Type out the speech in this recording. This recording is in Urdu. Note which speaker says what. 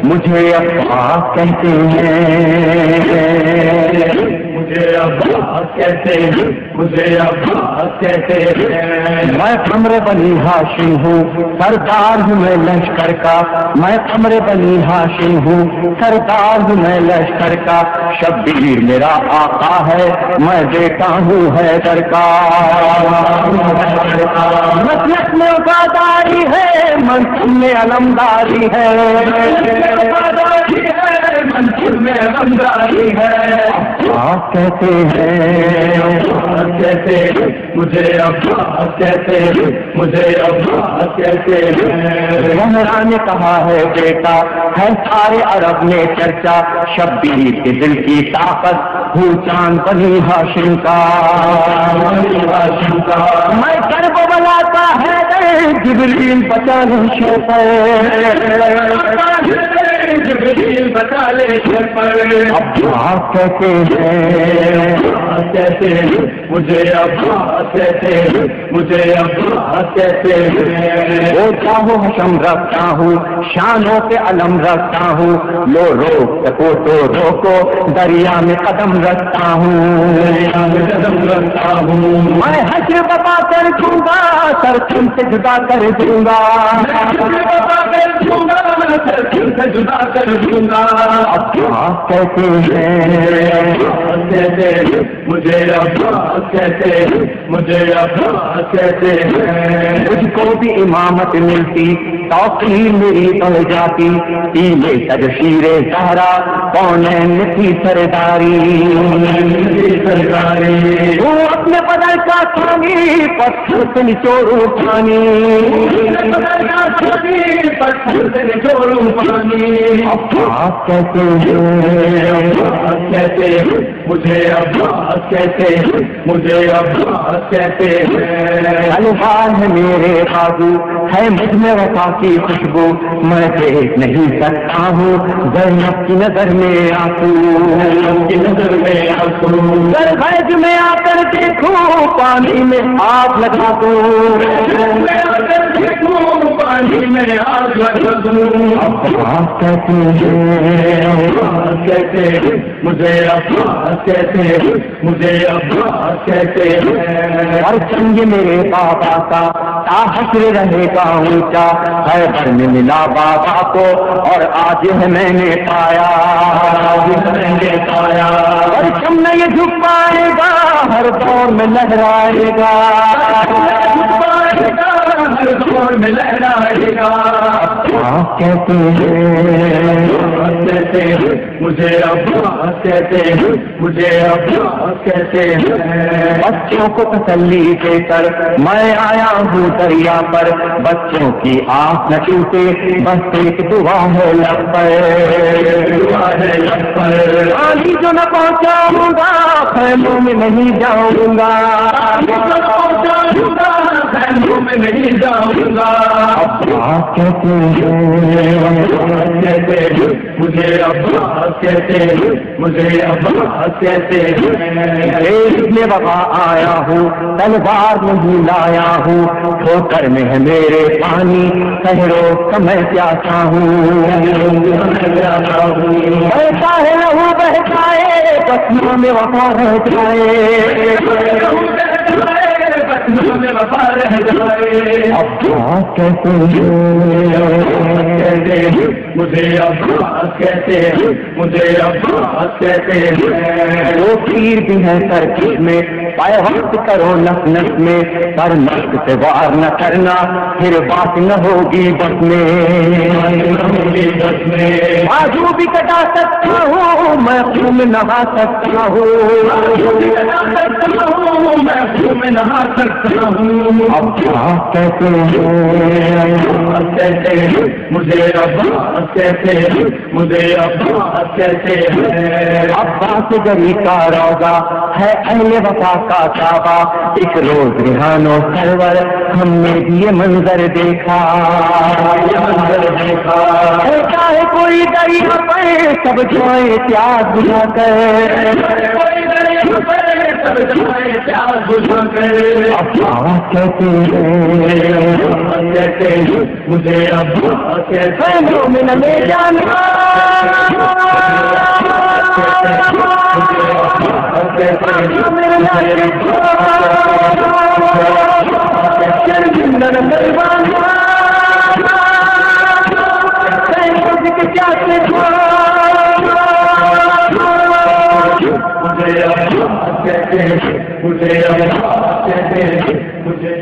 Speaker 1: مجھے ابا کہتے ہیں، مجھے ابا کہتے ہیں، مجھے ابا کہتے ہیں۔ میں قمر بنی ہاشم ہوں، سردار ہوں میں لشکر کا، میں قمر بنی ہاشم ہوں، سردار ہوں میں لشکر کا، شبیر میرا آقا ہے، میں بیٹا ہوں حیدر کا۔ مسلک میں وفاداری ہے، منصب میں علمداری ہے، منصب میں علمداری ہے۔ آپ کہتے ہیں، کہتے مجھے ابا کہتے، مجھے ابا کہتے ہیں۔ زہرا نے کہا ہے بیٹا ہے سارے عرب میں چرچا، شبیر کے دل کی طاقت ہوں چاند بنی ہاشم کا۔ میں کرب بلاتا ہے جبریل بچا لے شیطان، جبریل بچا لے شیطان۔ ابا کہتے ہیں، کہتے مجھے ابا کہتے، مجھے ابا کہتے ہیں۔ وہ چاہو حشم رکھتا ہوں، شانوں پہ علم رکھتا ہوں، لو روک سکو تو روکو، دریا میں قدم رکھتا ہوں، دریا میں قدم رکھتا ہوں۔ میں حشر بپا کر دوں گا، سر تم سے جدا کر دوں گا، سر تم سے جدا کر دوں گا۔ ابا کہتے ہیں، کہتے مجھے ابا کہتے، مجھے ابا کہتے ہیں۔ مجھ کو بھی امامت ملتی، توقیر میری بڑھ جاتی، تیلے تجشیر زہرا کونین کی سرداری، وہ اپنے بدل کا پانی پتھر سے نچوڑوں پانی، پتھر سے نچوڑوں پانی۔ ابا کہتے ہیں، کہتے مجھے ابا کہتے، مجھے ابا کہتے ہیں۔ الفاظ ہے میرے بازو، ہے مجھ میں وفا کی خوشبو، میں دیکھ نہیں سکتا ہوں زینب کی نظر میں آنسو، کی نظر میں آنسو۔ غیب میں آ کر دیکھوں پانی میں آگ لگا دوں، پانی میں آگ لگا دوں۔ ابا کہتے ہیں، کہتے مجھے ابا کہتے، مجھے ابا کہتے ہیں۔ اور چنگ میرے بابا کا تا حشر رہے گا اونچا، حیدر میں ملا بابا کو اور آج ہے میں نے پایا، میں نے پایا۔ اور تم نے یہ جھک پائے گا، ہر دور میں لہرائے گا، ہر دور میں لہرائے گا۔ آپ کہتے ہیں، کہتے مجھے ابا کہتے، مجھے ابا کہتے ہیں۔ بچوں کو تسلی دے کر میں آیا ہوں دریا پر، بچوں کی آنکھ نہ ٹوٹے بس ایک دعا ہے لب پر، دعا ہے لب پر۔ آندھی جو نہ پہنچاؤں گا خیموں میں نہیں جاؤں گا، خیموں میں نہیں جاؤں گا۔ ابا کہتے ہیں، کہتے مجھے ابا کہتے، مجھے ابا کہتے ہیں۔ میں وفا آیا ہوں تلوار نہیں لایا ہوں، ٹھوکر میں ہے میرے پانی سہرو میں پیاسا ہوں، بہتا ہے لہو بہتا ہے بچوں میں وفا رہ جائے، بچوں میں وفا رہ جائے۔ ابا کہتے ہیں، مجھے ابا کہتے، مجھے ابا کہتے ہیں۔ وہ پیر بھی ہے ترکیب میں پائے وقت کرو نس نس میں، پر نس سے وار نہ کرنا پھر بات نہ ہوگی بس میں، بازو بھی کٹا سکتا ہوں میں خون میں نہا سکتا ہوں، میں خون میں نہا سکتا سکتا ہوں.
Speaker 2: ابا کہتے ہیں
Speaker 1: مجھے عباس کہتے ہیں, مجھے عباس کہتے ہیں.
Speaker 2: عباس گری کا روضہ ہے اہل وفا کا کعبہ. ایک روز ریحان و سرور ہم نے بھی یہ منظر دیکھا,
Speaker 1: یہ منظر دیکھا.
Speaker 2: چاہے کوئی دریا پر سب جوئے پیاس بجھا کر,
Speaker 1: کوئی دریا پر سب جائے پیاس بجھا کر.
Speaker 2: ابا کہتے ہیں
Speaker 1: کہتے ہیں مجھے عباس کہتے ہیں.
Speaker 2: مومن میں جانا
Speaker 1: مجھے عباس کہتے ہیں, مجھے عباس کہتے ہیں, مجھے